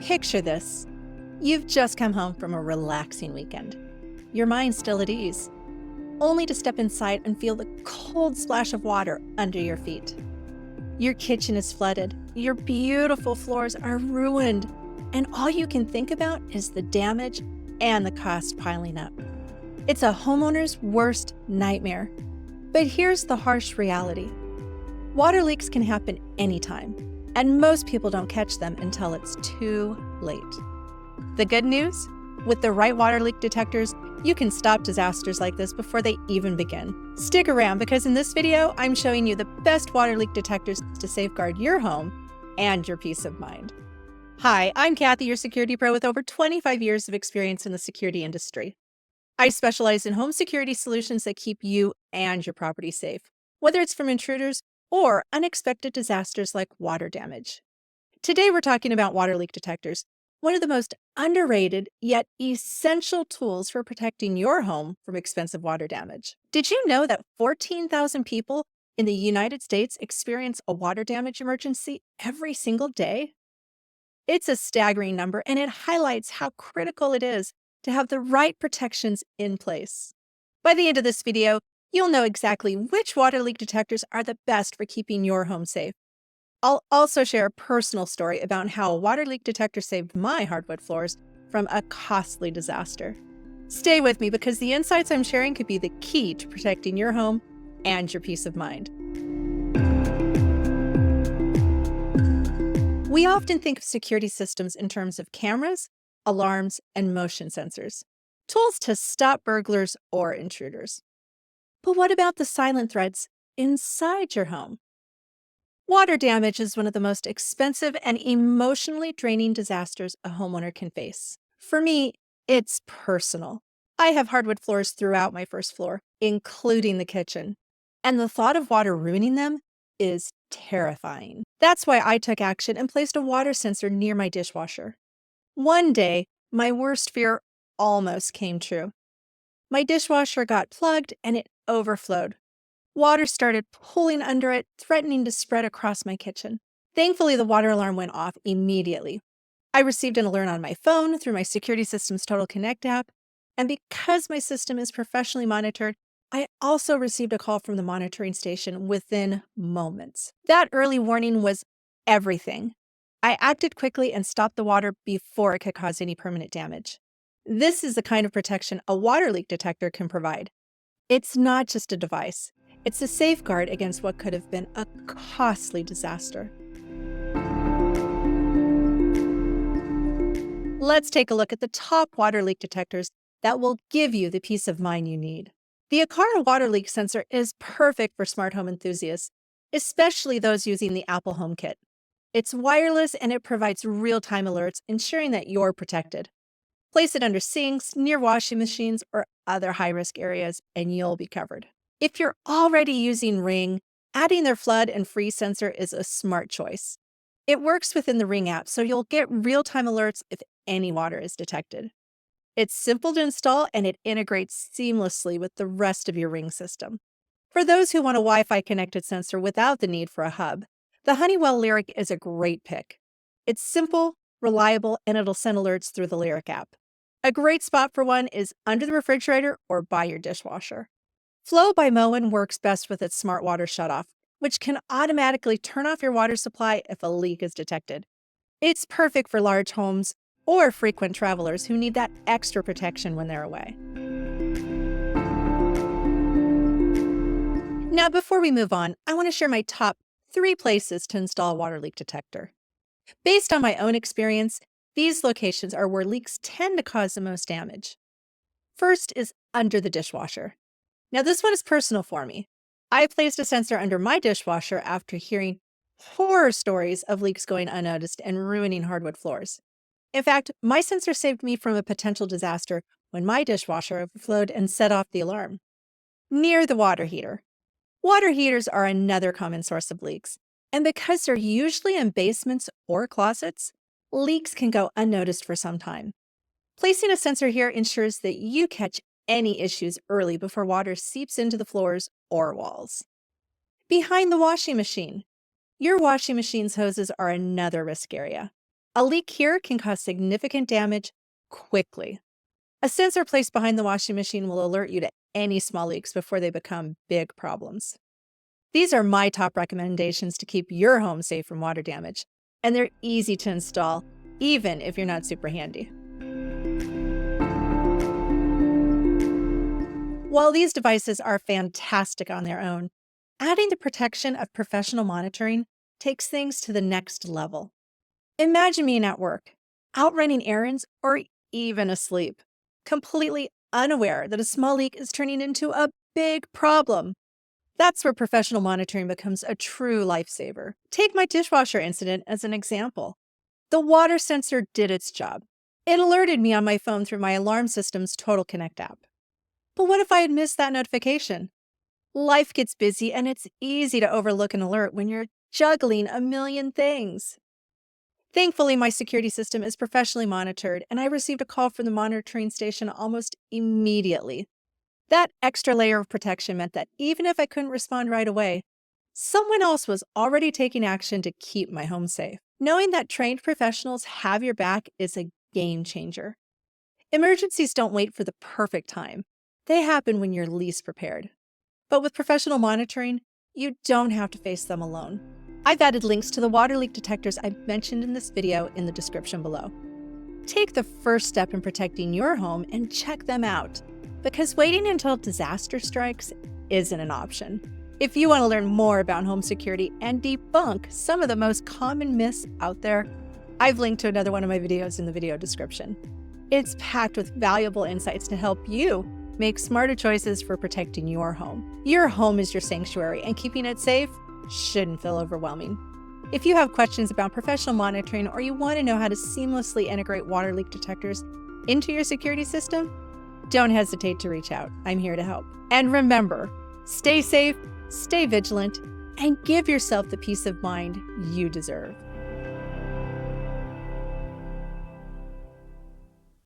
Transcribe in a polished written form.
Picture this. You've just come home from a relaxing weekend. Your mind's still at ease, only to step inside and feel the cold splash of water under your feet. Your kitchen is flooded, your beautiful floors are ruined, and all you can think about is the damage and the cost piling up. It's a homeowner's worst nightmare. But here's the harsh reality. Water leaks can happen anytime, and most people don't catch them until it's too late. The good news? With the right water leak detectors, you can stop disasters like this before they even begin. Stick around because in this video, I'm showing you the best water leak detectors to safeguard your home and your peace of mind. Hi, I'm Kathy, your security pro with over 25 years of experience in the security industry. I specialize in home security solutions that keep you and your property safe, whether it's from intruders or unexpected disasters like water damage. Today, we're talking about water leak detectors, one of the most underrated yet essential tools for protecting your home from expensive water damage. Did you know that 14,000 people in the United States experience a water damage emergency every single day? It's a staggering number, and it highlights how critical it is to have the right protections in place. By the end of this video, you'll know exactly which water leak detectors are the best for keeping your home safe. I'll also share a personal story about how a water leak detector saved my hardwood floors from a costly disaster. Stay with me because the insights I'm sharing could be the key to protecting your home and your peace of mind. We often think of security systems in terms of cameras, alarms, and motion sensors, tools to stop burglars or intruders. But what about the silent threats inside your home? Water damage is one of the most expensive and emotionally draining disasters a homeowner can face. For me, it's personal. I have hardwood floors throughout my first floor, including the kitchen. And the thought of water ruining them is terrifying. That's why I took action and placed a water sensor near my dishwasher. One day, my worst fear almost came true. My dishwasher got plugged and it overflowed. Water started pooling under it, threatening to spread across my kitchen. Thankfully, the water alarm went off immediately. I received an alert on my phone through my Security Systems Total Connect app, and because my system is professionally monitored, I also received a call from the monitoring station within moments. That early warning was everything. I acted quickly and stopped the water before it could cause any permanent damage. This is the kind of protection a water leak detector can provide. It's not just a device. It's a safeguard against what could have been a costly disaster. Let's take a look at the top water leak detectors that will give you the peace of mind you need. The Aqara water leak sensor is perfect for smart home enthusiasts, especially those using the Apple HomeKit. It's wireless and it provides real-time alerts, ensuring that you're protected. Place it under sinks, near washing machines, or other high-risk areas, and you'll be covered. If you're already using Ring, adding their flood and freeze sensor is a smart choice. It works within the Ring app, so you'll get real-time alerts if any water is detected. It's simple to install and it integrates seamlessly with the rest of your Ring system. For those who want a Wi-Fi connected sensor without the need for a hub, the Honeywell Lyric is a great pick. It's simple, reliable, and it'll send alerts through the Lyric app. A great spot for one is under the refrigerator or by your dishwasher. Flow by Moen works best with its smart water shutoff, which can automatically turn off your water supply if a leak is detected. It's perfect for large homes or frequent travelers who need that extra protection when they're away. Now, before we move on, I want to share my top 3 places to install a water leak detector. Based on my own experience, these locations are where leaks tend to cause the most damage. First is under the dishwasher. Now, this one is personal for me. I placed a sensor under my dishwasher after hearing horror stories of leaks going unnoticed and ruining hardwood floors. In fact, my sensor saved me from a potential disaster when my dishwasher overflowed and set off the alarm. Near the water heater. Water heaters are another common source of leaks, and because they're usually in basements or closets, leaks can go unnoticed for some time. Placing a sensor here ensures that you catch any issues early before water seeps into the floors or walls. Behind the washing machine. Your washing machine's hoses are another risk area. A leak here can cause significant damage quickly. A sensor placed behind the washing machine will alert you to any small leaks before they become big problems. These are my top recommendations to keep your home safe from water damage, and they're easy to install, even if you're not super handy. While these devices are fantastic on their own, adding the protection of professional monitoring takes things to the next level. Imagine being at work, out running errands, or even asleep, completely unaware that a small leak is turning into a big problem. That's where professional monitoring becomes a true lifesaver. Take my dishwasher incident as an example. The water sensor did its job. It alerted me on my phone through my alarm system's Total Connect app. But what if I had missed that notification? Life gets busy and it's easy to overlook an alert when you're juggling a million things. Thankfully, my security system is professionally monitored, and I received a call from the monitoring station almost immediately. That extra layer of protection meant that even if I couldn't respond right away, someone else was already taking action to keep my home safe. Knowing that trained professionals have your back is a game changer. Emergencies don't wait for the perfect time. They happen when you're least prepared. But with professional monitoring, you don't have to face them alone. I've added links to the water leak detectors I've mentioned in this video in the description below. Take the first step in protecting your home and check them out, because waiting until disaster strikes isn't an option. If you want to learn more about home security and debunk some of the most common myths out there, I've linked to another one of my videos in the video description. It's packed with valuable insights to help you make smarter choices for protecting your home. Your home is your sanctuary, and keeping it safe shouldn't feel overwhelming. If you have questions about professional monitoring, or you want to know how to seamlessly integrate water leak detectors into your security system, don't hesitate to reach out. I'm here to help. And remember, stay safe, stay vigilant, and give yourself the peace of mind you deserve.